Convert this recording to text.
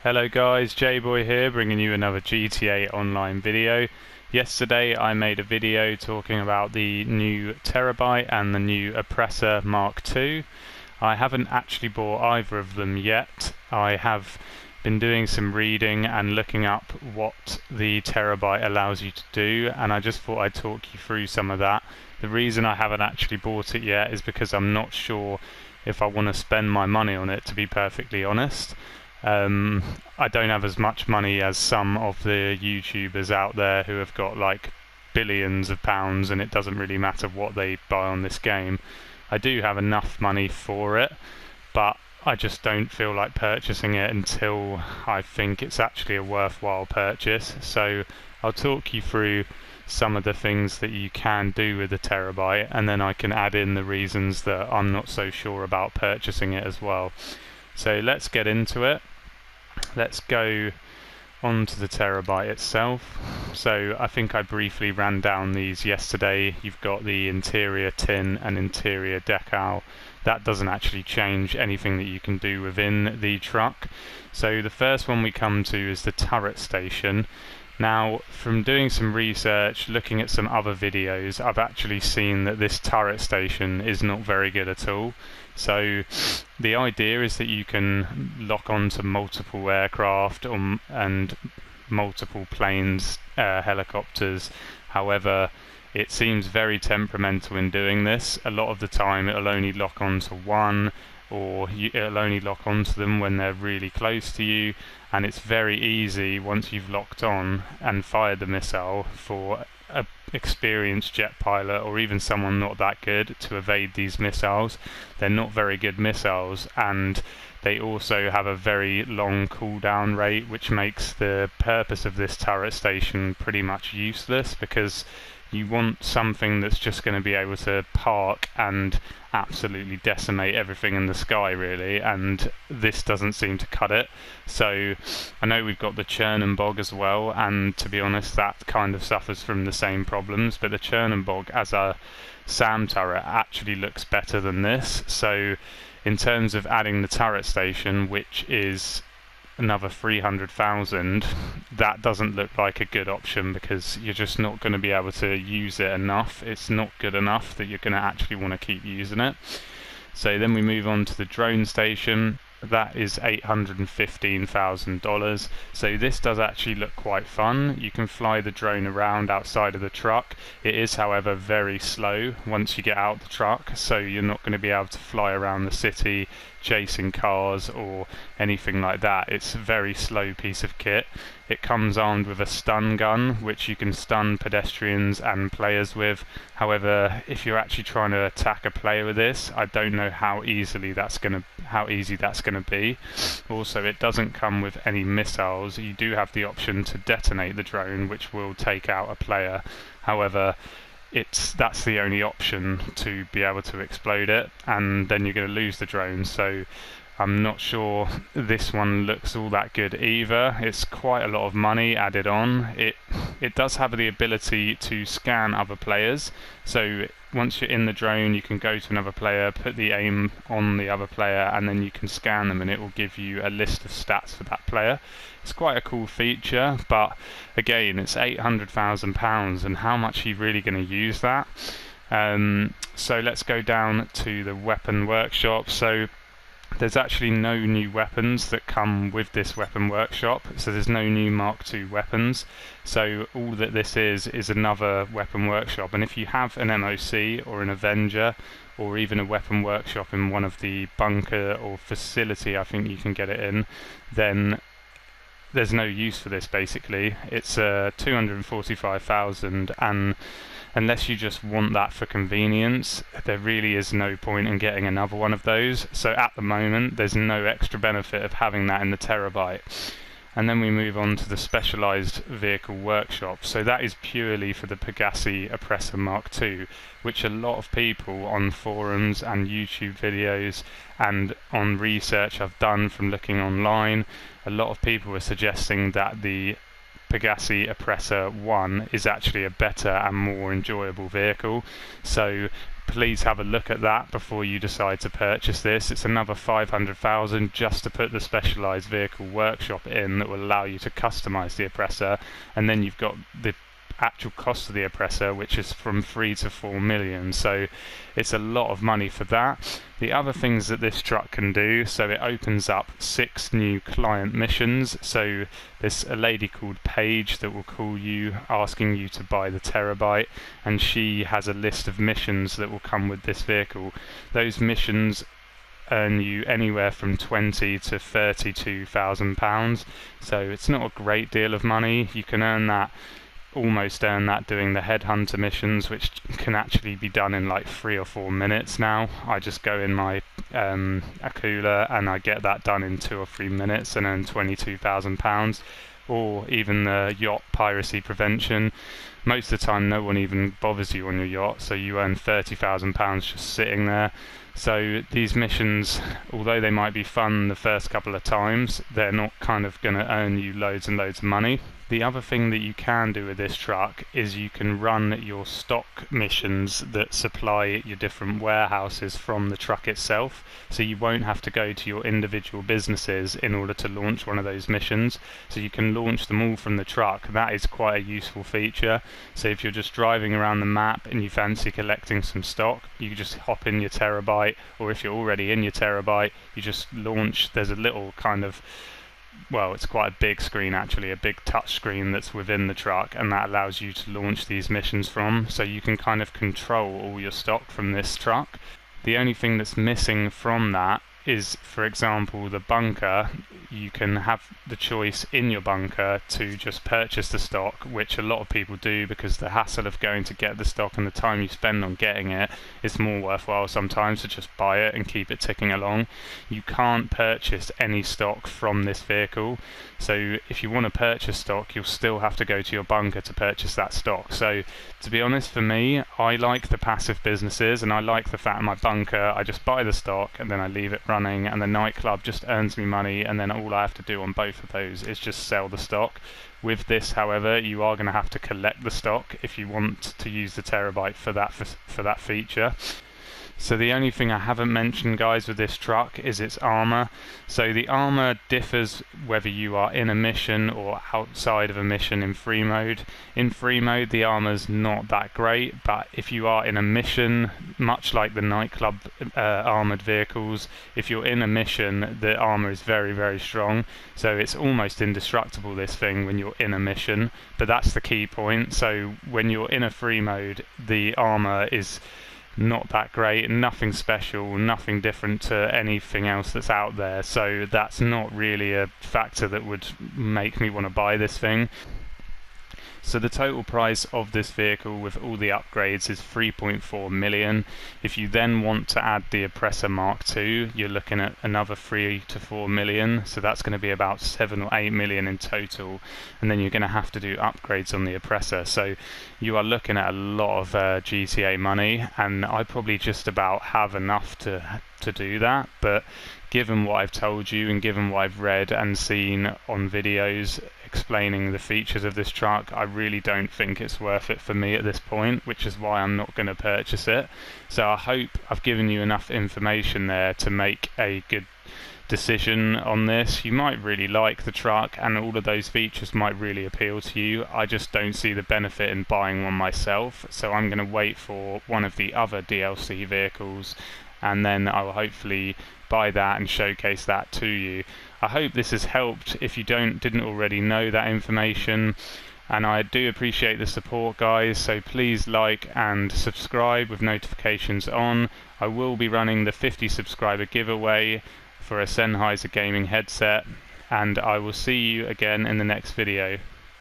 Hello guys, J-Boy here, bringing you another GTA Online video. Yesterday I made a video talking about the new Terabyte and the new Oppressor Mark II. I haven't actually bought either of them yet. I have been doing some reading and looking up what the Terabyte allows you to do, and I just thought I'd talk you through some of that. The reason I haven't actually bought it yet is because I'm not sure if I want to spend my money on it, to be perfectly honest. I don't have as much money as some of the YouTubers out there who have got like billions of pounds, and it doesn't really matter what they buy on this game. I do have enough money for it, but I just don't feel like purchasing it until I think it's actually a worthwhile purchase. So I'll talk you through some of the things that you can do with the Terabyte, and then I can add in the reasons that I'm not so sure about purchasing it as well. So let's get into it. Let's go on to the Terabyte itself. So I think I briefly ran down these yesterday. You've got the interior tin and interior decal. That doesn't actually change anything that you can do within the truck. So the first one we come to is the turret station. Now, from doing some research, looking at some other videos, I've actually seen that this turret station is not very good at all. So the idea is that you can lock onto multiple aircraft and multiple planes, helicopters. However, it seems very temperamental in doing this. A lot of the time it'll only lock onto one, or it'll only lock onto them when they're really close to you, and it's very easy once you've locked on and fired the missile for an experienced jet pilot or even someone not that good to evade these missiles. They're not very good missiles, and they also have a very long cooldown rate, which makes the purpose of this turret station pretty much useless, because you want something that's just going to be able to park and absolutely decimate everything in the sky, really, and this doesn't seem to cut it. So I know we've got the churn and bog as well, and to be honest that kind of suffers from the same problems, but the churn and bog as a SAM turret actually looks better than this. So in terms of adding the turret station, which is another 300,000, that doesn't look like a good option, because you're just not going to be able to use it enough. It's not good enough that you're going to actually want to keep using it. So then we move on to the drone station. That is $815,000. So this does actually look quite fun. You can fly the drone around outside of the truck. It is, however, very slow once you get out the truck, so you're not going to be able to fly around the city chasing cars or anything like that. It's a very slow piece of kit. It comes armed with a stun gun, which you can stun pedestrians and players with. However, if you're actually trying to attack a player with this, I don't know how easy that's going to be. Also, it doesn't come with any missiles. You do have the option to detonate the drone, which will take out a player. However, that's the only option to be able to explode it, and then you're going to lose the drone. So I'm not sure this one looks all that good either. It's quite a lot of money added on. It does have the ability to scan other players, so once you're in the drone you can go to another player, put the aim on the other player, and then you can scan them and it will give you a list of stats for that player. It's quite a cool feature, but again, it's £800,000, and how much are you really going to use that? So let's go down to the weapon workshop. So there's actually no new weapons that come with this weapon workshop, so there's no new Mark II weapons. So all that this is another weapon workshop, and if you have an MOC or an Avenger or even a weapon workshop in one of the bunker or facility I think you can get it in, then there's no use for this basically. It's 245,000, and unless you just want that for convenience, there really is no point in getting another one of those. So at the moment there's no extra benefit of having that in the Terabyte. And then we move on to the specialized vehicle workshop. So that is purely for the Pegassi Oppressor Mark II, which a lot of people on forums and YouTube videos and on research I've done from looking online, a lot of people are suggesting that the Pegassi Oppressor 1 is actually a better and more enjoyable vehicle. So please have a look at that before you decide to purchase this. It's another 500,000 just to put the specialized vehicle workshop in that will allow you to customize the Oppressor, and then you've got the actual cost of the Oppressor, which is from 3 to 4 million, so it's a lot of money for that. The other things that this truck can do, so it opens up 6 new client missions. So there's a lady called Paige that will call you asking you to buy the Terabyte, and she has a list of missions that will come with this vehicle. Those missions earn you anywhere from 20 to 32,000 pounds, so it's not a great deal of money. You can almost earn that doing the headhunter missions, which can actually be done in like 3 or 4 minutes now. I just go in my Akula and I get that done in 2 or 3 minutes and earn £22,000. Or even the yacht piracy prevention. Most of the time no one even bothers you on your yacht, so you earn £30,000 just sitting there. So these missions, although they might be fun the first couple of times, they're not kind of going to earn you loads and loads of money. The other thing that you can do with this truck is you can run your stock missions that supply your different warehouses from the truck itself, so you won't have to go to your individual businesses in order to launch one of those missions. So you can launch them all from the truck. That is quite a useful feature. So if you're just driving around the map and you fancy collecting some stock, you just hop in your Terabyte, or if you're already in your Terabyte, you just launch. There's a little kind of, well, it's quite a big screen actually, a big touch screen that's within the truck, and that allows you to launch these missions from, so you can kind of control all your stock from this truck. The only thing that's missing from that is, for example, the bunker. You can have the choice in your bunker to just purchase the stock, which a lot of people do because the hassle of going to get the stock and the time you spend on getting it is more worthwhile sometimes to just buy it and keep it ticking along. You can't purchase any stock from this vehicle, so if you want to purchase stock you'll still have to go to your bunker to purchase that stock. So to be honest, for me, I like the passive businesses, and I like the fact in my bunker I just buy the stock and then I leave it running, and the nightclub just earns me money, and then all I have to do on both of those is just sell the stock. With this, however, you are going to have to collect the stock if you want to use the Terabyte for that feature. So the only thing I haven't mentioned, guys, with this truck is its armor. So the armor differs whether you are in a mission or outside of a mission in free mode. In free mode the armor's not that great, but if you are in a mission, much like the nightclub armored vehicles, if you're in a mission the armor is very, very strong. So it's almost indestructible, this thing, when you're in a mission. But that's the key point. So when you're in a free mode, the armor is not that great, nothing special, nothing different to anything else that's out there, so that's not really a factor that would make me want to buy this thing. So the total price of this vehicle with all the upgrades is 3.4 million. If you then want to add the Oppressor Mark II, you're looking at another 3 to 4 million, so that's going to be about 7 or 8 million in total, and then you're going to have to do upgrades on the Oppressor. So you are looking at a lot of GTA money, and I probably just about have enough to do that, but given what I've told you and given what I've read and seen on videos explaining the features of this truck, I really don't think it's worth it for me at this point, which is why I'm not going to purchase it. So I hope I've given you enough information there to make a good decision on this. You might really like the truck and all of those features might really appeal to you. I just don't see the benefit in buying one myself, so I'm going to wait for one of the other DLC vehicles, and then I will hopefully buy that and showcase that to you. I hope this has helped if you didn't already know that information, and I do appreciate the support, guys, so please like and subscribe with notifications on. I will be running the 50 subscriber giveaway for a Sennheiser gaming headset, and I will see you again in the next video.